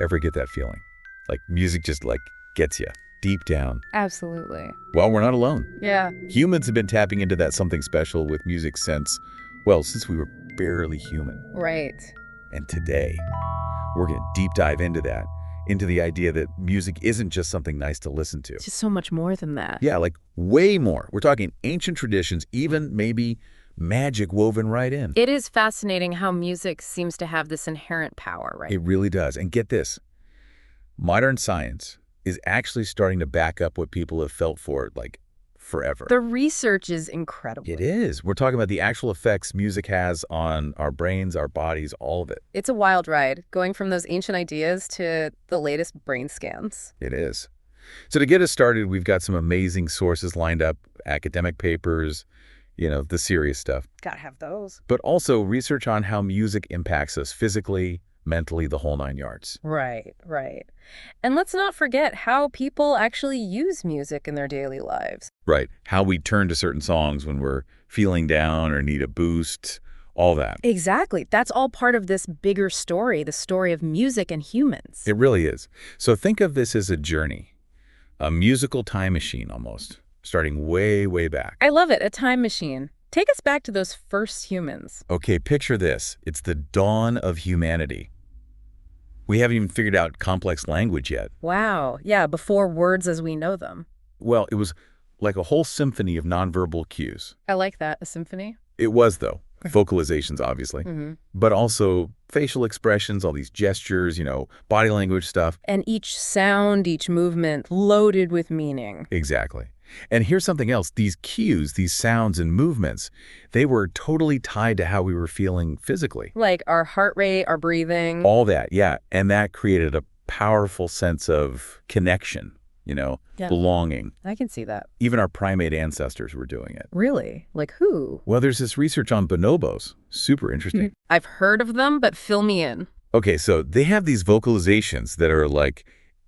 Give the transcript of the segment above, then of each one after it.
Ever get that feeling? Like music just gets you deep down. Absolutely. Well, we're not alone. Yeah. Humans have been tapping into that something special with music since we were barely human. Right. And today, we're going to deep dive into that, into the idea that music isn't just something nice to listen to. It's just so much more than that. Yeah, like way more. We're talking ancient traditions, even maybe magic woven right in. It is fascinating how music seems to have this inherent power, right? It really does. And get this, modern science is actually starting to back up what people have felt for, forever. The research is incredible. It is. We're talking about the actual effects music has on our brains, our bodies, all of it. It's a wild ride, going from those ancient ideas to the latest brain scans. It is. So to get us started, we've got some amazing sources lined up, academic papers, the serious stuff. Gotta have those. But also research on how music impacts us physically, mentally, the whole nine yards. Right. And let's not forget how people actually use music in their daily lives. Right. How we turn to certain songs when we're feeling down or need a boost, all that. Exactly. That's all part of this bigger story, the story of music and humans. It really is. So think of this as a journey, a musical time machine almost, starting way, way back. I love it, a time machine. Take us back to those first humans. Okay, picture this. It's the dawn of humanity. We haven't even figured out complex language yet. Wow. Yeah, before words as we know them. Well, it was like a whole symphony of nonverbal cues. I like that, a symphony. It was, though. Vocalizations, obviously. But also facial expressions, all these gestures, body language stuff. And each sound, each movement, loaded with meaning. Exactly. And here's something else. These cues, these sounds and movements, they were totally tied to how we were feeling physically. Like our heart rate, our breathing. All that, yeah. And that created a powerful sense of connection, belonging. I can see that. Even our primate ancestors were doing it. Really? Like who? Well, there's this research on bonobos. Super interesting. I've heard of them, but fill me in. Okay, so they have these vocalizations that are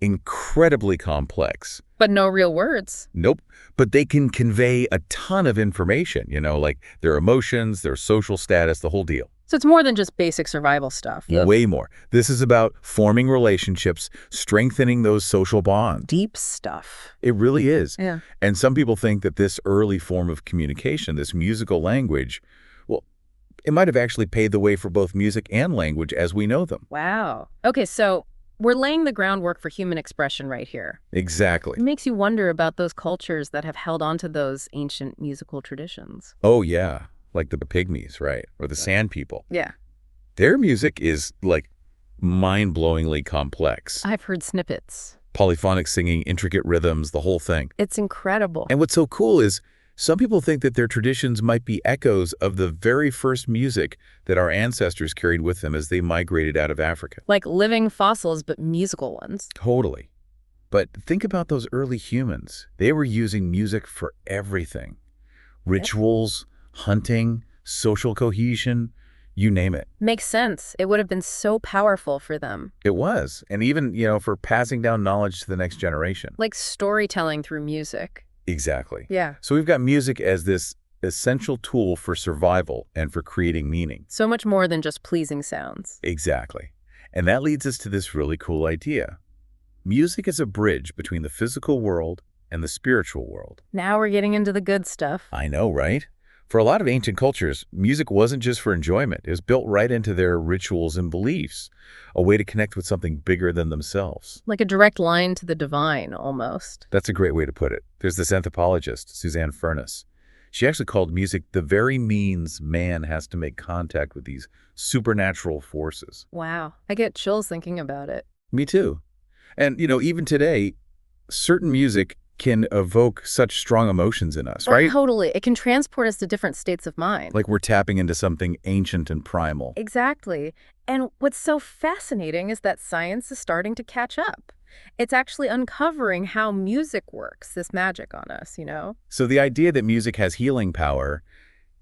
incredibly complex. But no real words. Nope. But they can convey a ton of information, like their emotions, their social status, the whole deal. So it's more than just basic survival stuff. Way more. This is about forming relationships, strengthening those social bonds. Deep stuff. It really is. Yeah. And some people think that this early form of communication, this musical language, well, it might have actually paved the way for both music and language as we know them. Wow. Okay, so we're laying the groundwork for human expression right here. Exactly. It makes you wonder about those cultures that have held on to those ancient musical traditions. Oh, yeah. Like the Pygmies, right? Or the Sand People. Yeah. Their music is, mind-blowingly complex. I've heard snippets. Polyphonic singing, intricate rhythms, the whole thing. It's incredible. And what's so cool is some people think that their traditions might be echoes of the very first music that our ancestors carried with them as they migrated out of Africa. Like living fossils, but musical ones. Totally. But think about those early humans. They were using music for everything. Rituals, hunting, social cohesion, you name it. Makes sense. It would have been so powerful for them. It was. And even, for passing down knowledge to the next generation. Like storytelling through music. Exactly. Yeah. So we've got music as this essential tool for survival and for creating meaning. So much more than just pleasing sounds. Exactly. And that leads us to this really cool idea. Music is a bridge between the physical world and the spiritual world. Now we're getting into the good stuff. I know, right? For a lot of ancient cultures, music wasn't just for enjoyment. It was built right into their rituals and beliefs, a way to connect with something bigger than themselves. Like a direct line to the divine, almost. That's a great way to put it. There's this anthropologist, Suzanne Furness. She actually called music the very means man has to make contact with these supernatural forces. Wow. I get chills thinking about it. Me too. And, even today, certain music can evoke such strong emotions in us, right? Totally. It can transport us to different states of mind. Like we're tapping into something ancient and primal. Exactly. And what's so fascinating is that science is starting to catch up. It's actually uncovering how music works, this magic on us, So the idea that music has healing power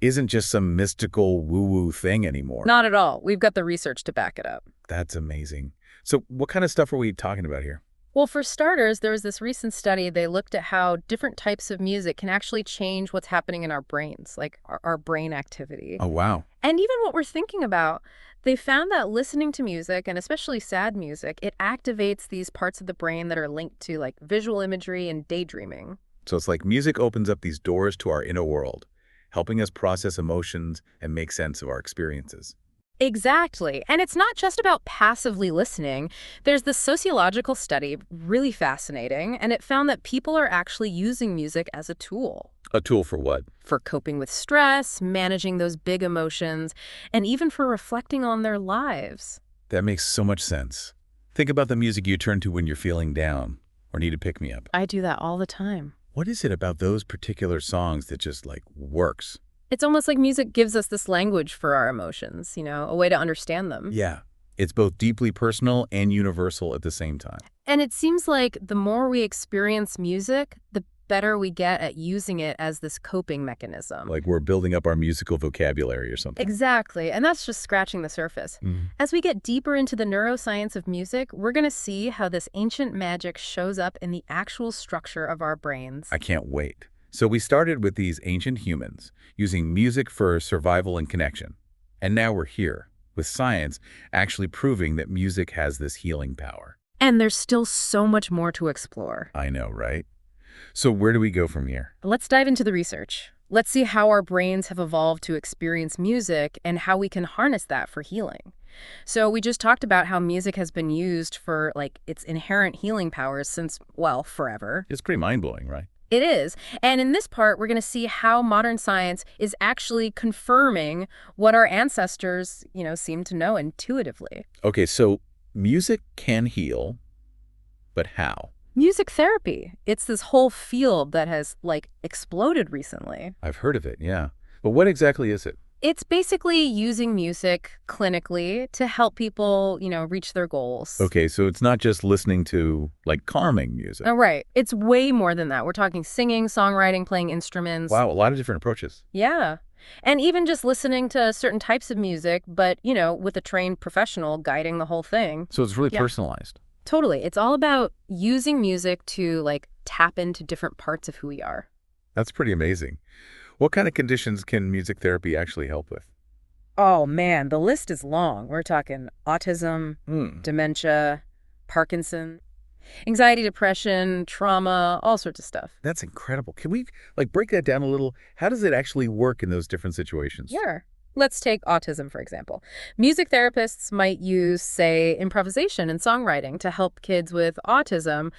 isn't just some mystical woo-woo thing anymore. Not at all. We've got the research to back it up. That's amazing. So what kind of stuff are we talking about here? Well, for starters, there was this recent study. They looked at how different types of music can actually change what's happening in our brains, like our brain activity. Oh, wow. And even what we're thinking about. They found that listening to music, and especially sad music, it activates these parts of the brain that are linked to like visual imagery and daydreaming. So it's like music opens up these doors to our inner world, helping us process emotions and make sense of our experiences. Exactly. And it's not just about passively listening. There's this sociological study, really fascinating, and it found that people are actually using music as a tool. A tool for what? For coping with stress, managing those big emotions, and even for reflecting on their lives. That makes so much sense. Think about the music you turn to when you're feeling down or need a pick-me-up. I do that all the time. What is it about those particular songs that just, like, works? It's almost like music gives us this language for our emotions, a way to understand them. Yeah. It's both deeply personal and universal at the same time. And it seems like the more we experience music, the better we get at using it as this coping mechanism. Like we're building up our musical vocabulary or something. Exactly. And that's just scratching the surface. As we get deeper into the neuroscience of music, we're going to see how this ancient magic shows up in the actual structure of our brains. I can't wait. So we started with these ancient humans using music for survival and connection. And now we're here with science actually proving that music has this healing power. And there's still so much more to explore. I know, right? So where do we go from here? Let's dive into the research. Let's see how our brains have evolved to experience music and how we can harness that for healing. So we just talked about how music has been used for its inherent healing powers since, well, forever. It's pretty mind-blowing, right? It is. And in this part, we're going to see how modern science is actually confirming what our ancestors, seemed to know intuitively. Okay, so music can heal, but how? Music therapy. It's this whole field that has, exploded recently. I've heard of it, yeah. But what exactly is it? It's basically using music clinically to help people, reach their goals. Okay, so it's not just listening to, calming music. Oh, right. It's way more than that. We're talking singing, songwriting, playing instruments. Wow, a lot of different approaches. Yeah. And even just listening to certain types of music, but, with a trained professional guiding the whole thing. So it's really personalized. Totally. It's all about using music to, tap into different parts of who we are. That's pretty amazing. What kind of conditions can music therapy actually help with? Oh, man, the list is long. We're talking autism, dementia, Parkinson, anxiety, depression, trauma, all sorts of stuff. That's incredible. Can we, break that down a little? How does it actually work in those different situations? Sure. Let's take autism, for example. Music therapists might use, say, improvisation and songwriting to help kids with autism,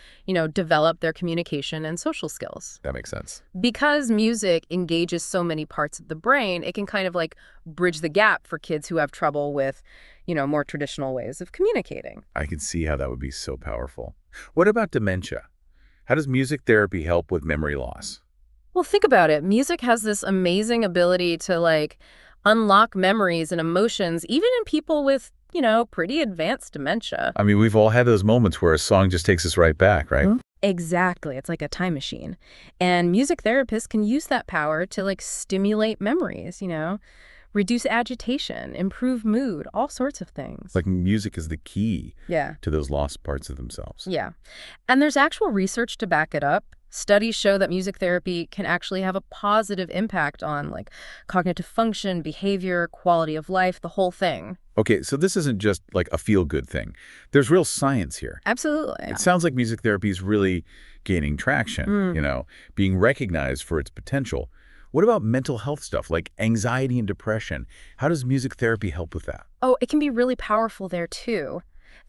develop their communication and social skills. That makes sense. Because music engages so many parts of the brain, it can kind of bridge the gap for kids who have trouble with, more traditional ways of communicating. I can see how that would be so powerful. What about dementia? How does music therapy help with memory loss? Well, think about it. Music has this amazing ability to, unlock memories and emotions, even in people with, pretty advanced dementia. I mean, we've all had those moments where a song just takes us right back, right? Exactly. It's like a time machine. And music therapists can use that power to, stimulate memories, reduce agitation, improve mood, all sorts of things. Like music is the key Yeah. to those lost parts of themselves. Yeah. And there's actual research to back it up. Studies show that music therapy can actually have a positive impact on cognitive function, behavior, quality of life, the whole thing. Okay, so this isn't just a feel-good thing. There's real science here. Absolutely. It sounds like music therapy is really gaining traction, being recognized for its potential. What about mental health stuff like anxiety and depression? How does music therapy help with that? Oh, it can be really powerful there too.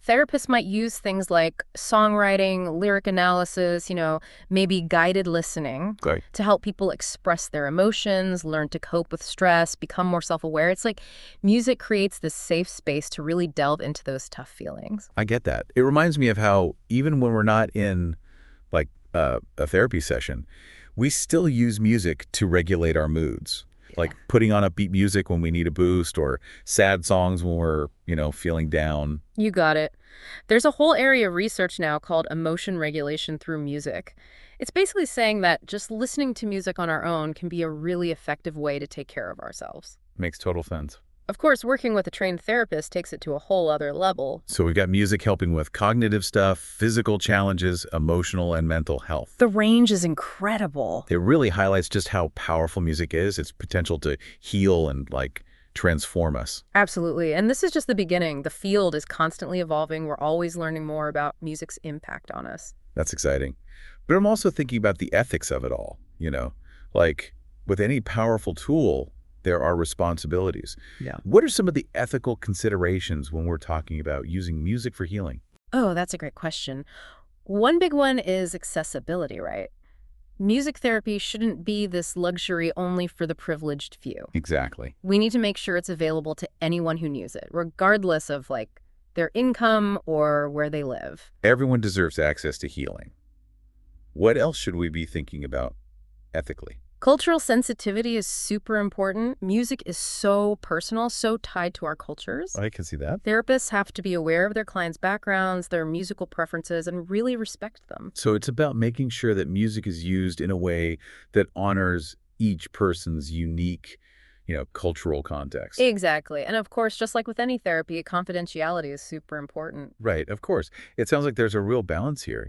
Therapists might use things like songwriting, lyric analysis, maybe guided listening to help people express their emotions, learn to cope with stress, become more self-aware. It's like music creates this safe space to really delve into those tough feelings. I get that. It reminds me of how even when we're not in a therapy session, we still use music to regulate our moods. Like putting on upbeat music when we need a boost or sad songs when we're, feeling down. You got it. There's a whole area of research now called emotion regulation through music. It's basically saying that just listening to music on our own can be a really effective way to take care of ourselves. Makes total sense. Of course, working with a trained therapist takes it to a whole other level. So we've got music helping with cognitive stuff, physical challenges, emotional and mental health. The range is incredible. It really highlights just how powerful music is, its potential to heal and, transform us. Absolutely. And this is just the beginning. The field is constantly evolving. We're always learning more about music's impact on us. That's exciting. But I'm also thinking about the ethics of it all, Like, with any powerful tool, there are responsibilities. Yeah. What are some of the ethical considerations when we're talking about using music for healing? Oh, that's a great question. One big one is accessibility, right? Music therapy shouldn't be this luxury only for the privileged few. Exactly. We need to make sure it's available to anyone who needs it, regardless of, their income or where they live. Everyone deserves access to healing. What else should we be thinking about ethically? Cultural sensitivity is super important. Music is so personal, so tied to our cultures. I can see that. Therapists have to be aware of their clients' backgrounds, their musical preferences, and really respect them. So it's about making sure that music is used in a way that honors each person's unique, cultural context. Exactly. And of course, just like with any therapy, confidentiality is super important. Right, of course. It sounds like there's a real balance here,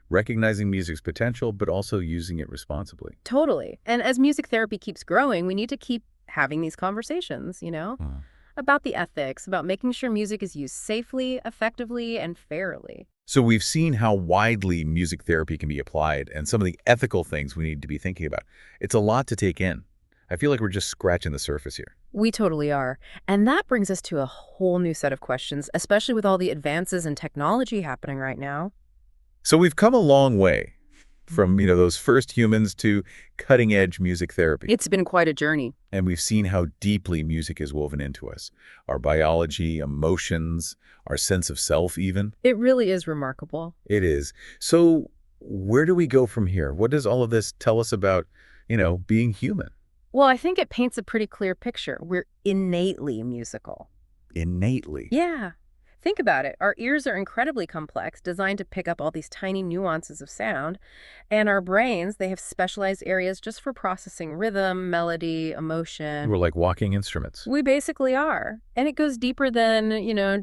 recognizing music's potential, but also using it responsibly. Totally. And as music therapy keeps growing, we need to keep having these conversations, about the ethics, about making sure music is used safely, effectively, and fairly. So we've seen how widely music therapy can be applied and some of the ethical things we need to be thinking about. It's a lot to take in. I feel like we're just scratching the surface here. We totally are. And that brings us to a whole new set of questions, especially with all the advances in technology happening right now. So we've come a long way from, those first humans to cutting-edge music therapy. It's been quite a journey. And we've seen how deeply music is woven into us. Our biology, emotions, our sense of self even. It really is remarkable. It is. So where do we go from here? What does all of this tell us about, being human? Well, I think it paints a pretty clear picture. We're innately musical. Innately? Yeah. Think about it. Our ears are incredibly complex, designed to pick up all these tiny nuances of sound. And our brains, they have specialized areas just for processing rhythm, melody, emotion. We're like walking instruments. We basically are. And it goes deeper than,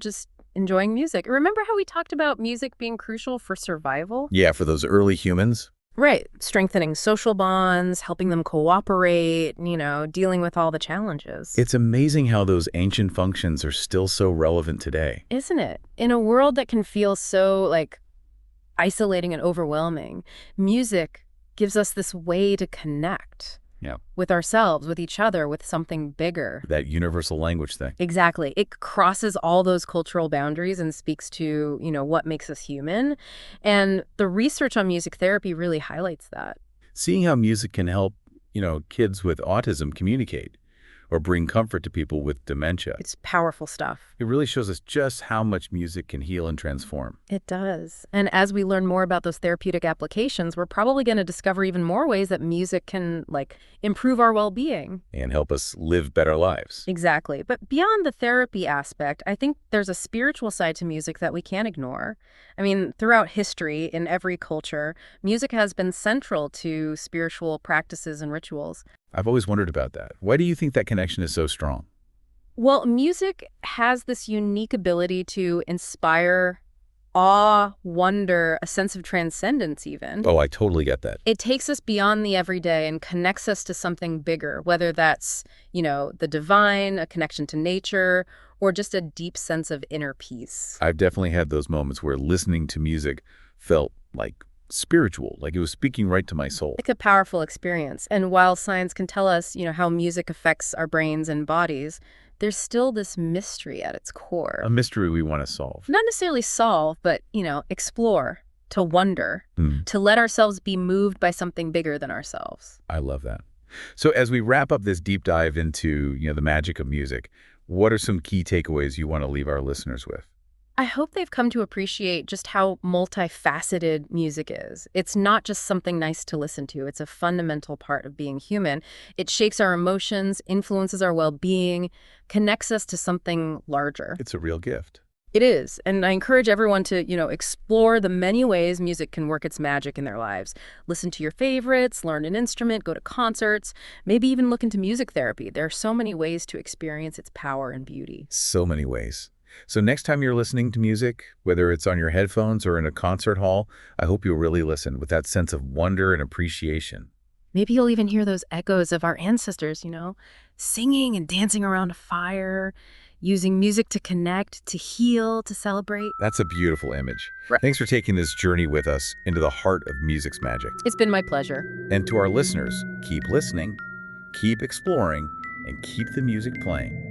just enjoying music. Remember how we talked about music being crucial for survival? Yeah, for those early humans. Right. Strengthening social bonds, helping them cooperate, dealing with all the challenges. It's amazing how those ancient functions are still so relevant today. Isn't it? In a world that can feel so, isolating and overwhelming, music gives us this way to connect. Yeah. With ourselves, with each other, with something bigger. That universal language thing. Exactly. It crosses all those cultural boundaries and speaks to, what makes us human. And the research on music therapy really highlights that. Seeing how music can help, kids with autism communicate or bring comfort to people with dementia. It's powerful stuff. It really shows us just how much music can heal and transform. It does. And as we learn more about those therapeutic applications, we're probably going to discover even more ways that music can, improve our well-being. And help us live better lives. Exactly. But beyond the therapy aspect, I think there's a spiritual side to music that we can't ignore. I mean, throughout history, in every culture, music has been central to spiritual practices and rituals. I've always wondered about that. Why do you think that connection is so strong? Well, music has this unique ability to inspire awe, wonder, a sense of transcendence even. Oh, I totally get that. It takes us beyond the everyday and connects us to something bigger, whether that's, the divine, a connection to nature, or just a deep sense of inner peace. I've definitely had those moments where listening to music felt spiritual, like it was speaking right to my soul. It's a powerful experience. And while science can tell us, how music affects our brains and bodies, there's still this mystery at its core. A mystery we want to solve. Not necessarily solve, but, explore, to wonder, to let ourselves be moved by something bigger than ourselves. I love that. So as we wrap up this deep dive into, the magic of music, what are some key takeaways you want to leave our listeners with? I hope they've come to appreciate just how multifaceted music is. It's not just something nice to listen to. It's a fundamental part of being human. It shapes our emotions, influences our well-being, connects us to something larger. It's a real gift. It is, and I encourage everyone to, explore the many ways music can work its magic in their lives. Listen to your favorites, learn an instrument, go to concerts, maybe even look into music therapy. There are so many ways to experience its power and beauty. So many ways. So next time you're listening to music, whether it's on your headphones or in a concert hall, I hope you'll really listen with that sense of wonder and appreciation. Maybe you'll even hear those echoes of our ancestors, singing and dancing around a fire, using music to connect, to heal, to celebrate. That's a beautiful image. Right. Thanks for taking this journey with us into the heart of music's magic. It's been my pleasure. And to our listeners, keep listening, keep exploring, and keep the music playing.